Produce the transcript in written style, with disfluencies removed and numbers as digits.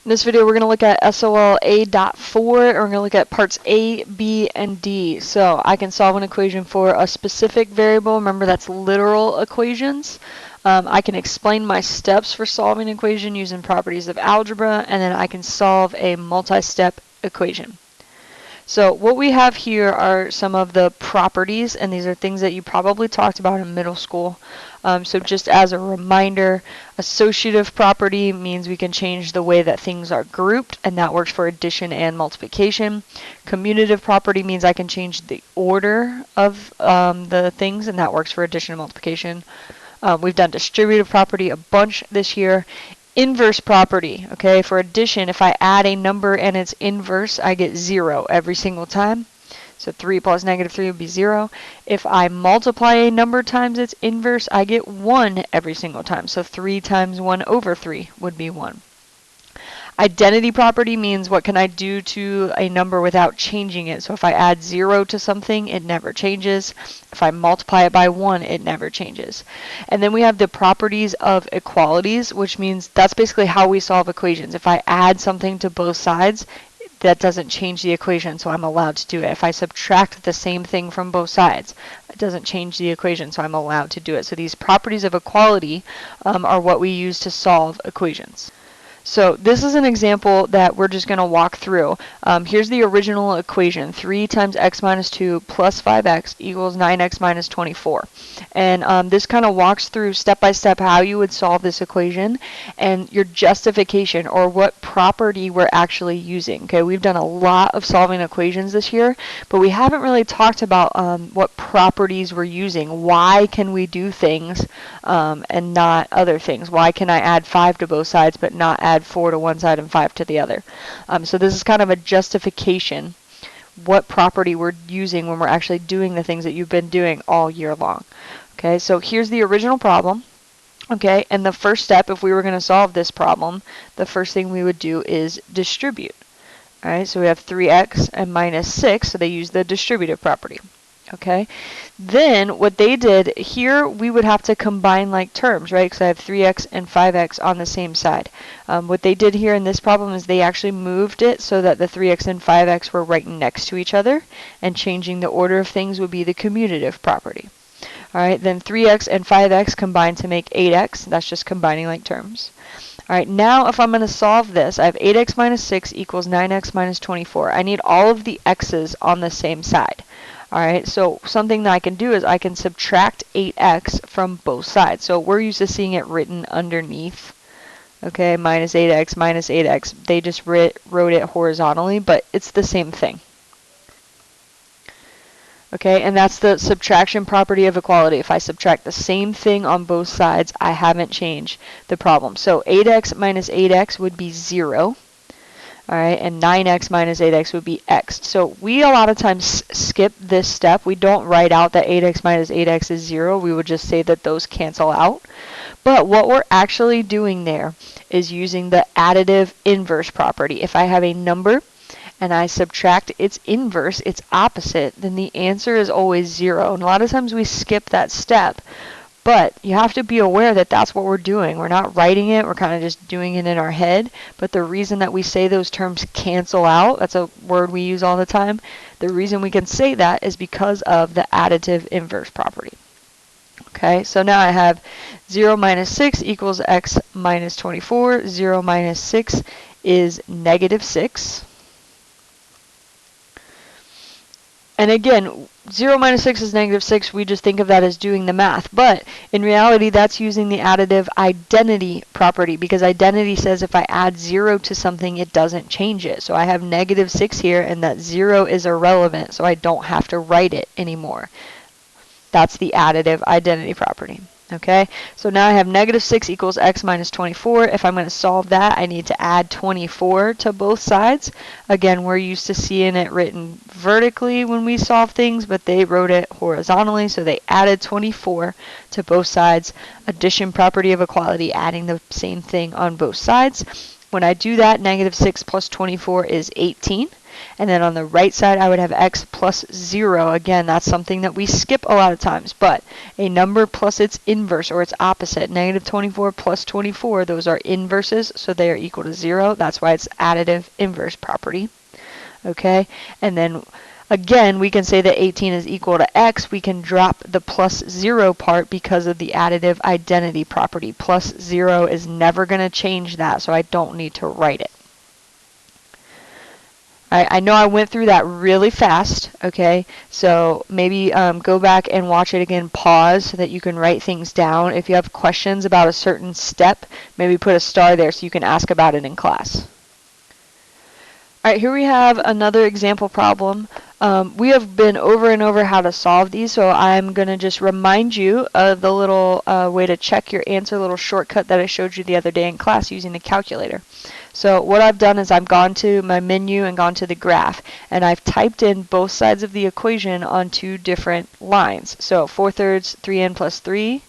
In this video, we're going to look at SOL A.4, and we're going to look at parts A, B, and D. So I can solve an equation for a specific variable. Remember, that's literal equations. I can explain my steps for solving an equation using properties of algebra, and then I can solve a multi-step equation. So what we have here are some of the properties, and these are things that you probably talked about in middle school. So just as a reminder, associative property means we can change the way that things are grouped, and that works for addition and multiplication. Commutative property means I can change the order of the things, and that works for addition and multiplication. We've done distributive property a bunch this year. Inverse property, okay, for addition, if I add a number and its inverse, I get 0 every single time. So 3 plus -3 would be 0. If I multiply a number times its inverse, I get 1 every single time. So 3 times 1 over 3 would be 1. Identity property means what can I do to a number without changing it. So if I add 0 to something, it never changes. If I multiply it by 1, it never changes. And then we have the properties of equalities, which means that's basically how we solve equations. If I add something to both sides, that doesn't change the equation, so I'm allowed to do it. If I subtract the same thing from both sides, it doesn't change the equation, so I'm allowed to do it. So these properties of equality are what we use to solve equations. So this is an example that we're just going to walk through. Here's the original equation. 3 times x minus 2 plus 5x equals 9x minus 24. And this kind of walks through step by step how you would solve this equation and your justification, or what property we're actually using. Okay, we've done a lot of solving equations this year, but we haven't really talked about what properties we're using. Why can we do things and not other things? Why can I add 5 to both sides but not add 4 to one side and 5 to the other? So this is kind of a justification, what property we're using when we're actually doing the things that you've been doing all year long. Okay, so here's the original problem. Okay, and the first step, if we were going to solve this problem, the first thing we would do is distribute. All right, so we have 3x and minus 6, so they use the distributive property. Okay, then what they did here, we would have to combine like terms, right? Because I have 3x and 5x on the same side. What they did here in this problem is they actually moved it so that the 3x and 5x were right next to each other, and changing the order of things would be the commutative property. All right, then 3x and 5x combine to make 8x. That's just combining like terms. All right, now if I'm going to solve this, I have 8x minus 6 equals 9x minus 24. I need all of the x's on the same side. All right, so something that I can do is I can subtract 8x from both sides. So we're used to seeing it written underneath. Okay, minus 8x minus 8x. They just wrote it horizontally, but it's the same thing. Okay, and that's the subtraction property of equality. If I subtract the same thing on both sides, I haven't changed the problem. So 8x minus 8x would be 0. All right, and 9x minus 8x would be x. So we a lot of times skip this step. We don't write out that 8x minus 8x is 0. We would just say that those cancel out. But what we're actually doing there is using the additive inverse property. If I have a number and I subtract its inverse, its opposite, then the answer is always 0. And a lot of times we skip that step. But you have to be aware that that's what we're doing. We're not writing it. We're kind of just doing it in our head. But the reason that we say those terms cancel out, that's a word we use all the time. The reason we can say that is because of the additive inverse property. Okay, so now I have 0 minus 6 equals x minus 24. 0 minus 6 is negative 6. And again, 0 minus 6 is negative 6. We just think of that as doing the math. But in reality, that's using the additive identity property, because identity says if I add 0 to something, it doesn't change it. So I have negative 6 here, and that 0 is irrelevant, so I don't have to write it anymore. That's the additive identity property. Okay, so now I have negative 6 equals x minus 24. If I'm going to solve that, I need to add 24 to both sides. Again, we're used to seeing it written vertically when we solve things, but they wrote it horizontally, so they added 24 to both sides. Addition property of equality, adding the same thing on both sides. When I do that, negative 6 plus 24 is 18. And then on the right side, I would have x plus 0. Again, that's something that we skip a lot of times, but a number plus its inverse or its opposite, negative 24 plus 24, those are inverses, so they are equal to 0. That's why it's additive inverse property. Okay, and then again, we can say that 18 is equal to x. We can drop the plus 0 part because of the additive identity property. Plus 0 is never going to change that, so I don't need to write it. I know I went through that really fast, okay? So maybe go back and watch it again, pause so that you can write things down. If you have questions about a certain step, maybe put a star there so you can ask about it in class. All right, here we have another example problem. We have been over and over how to solve these, so I'm going to just remind you of the little way to check your answer, little shortcut that I showed you the other day in class using the calculator. So what I've done is I've gone to my menu and gone to the graph, and I've typed in both sides of the equation on two different lines. So 4/3, 3n plus 3,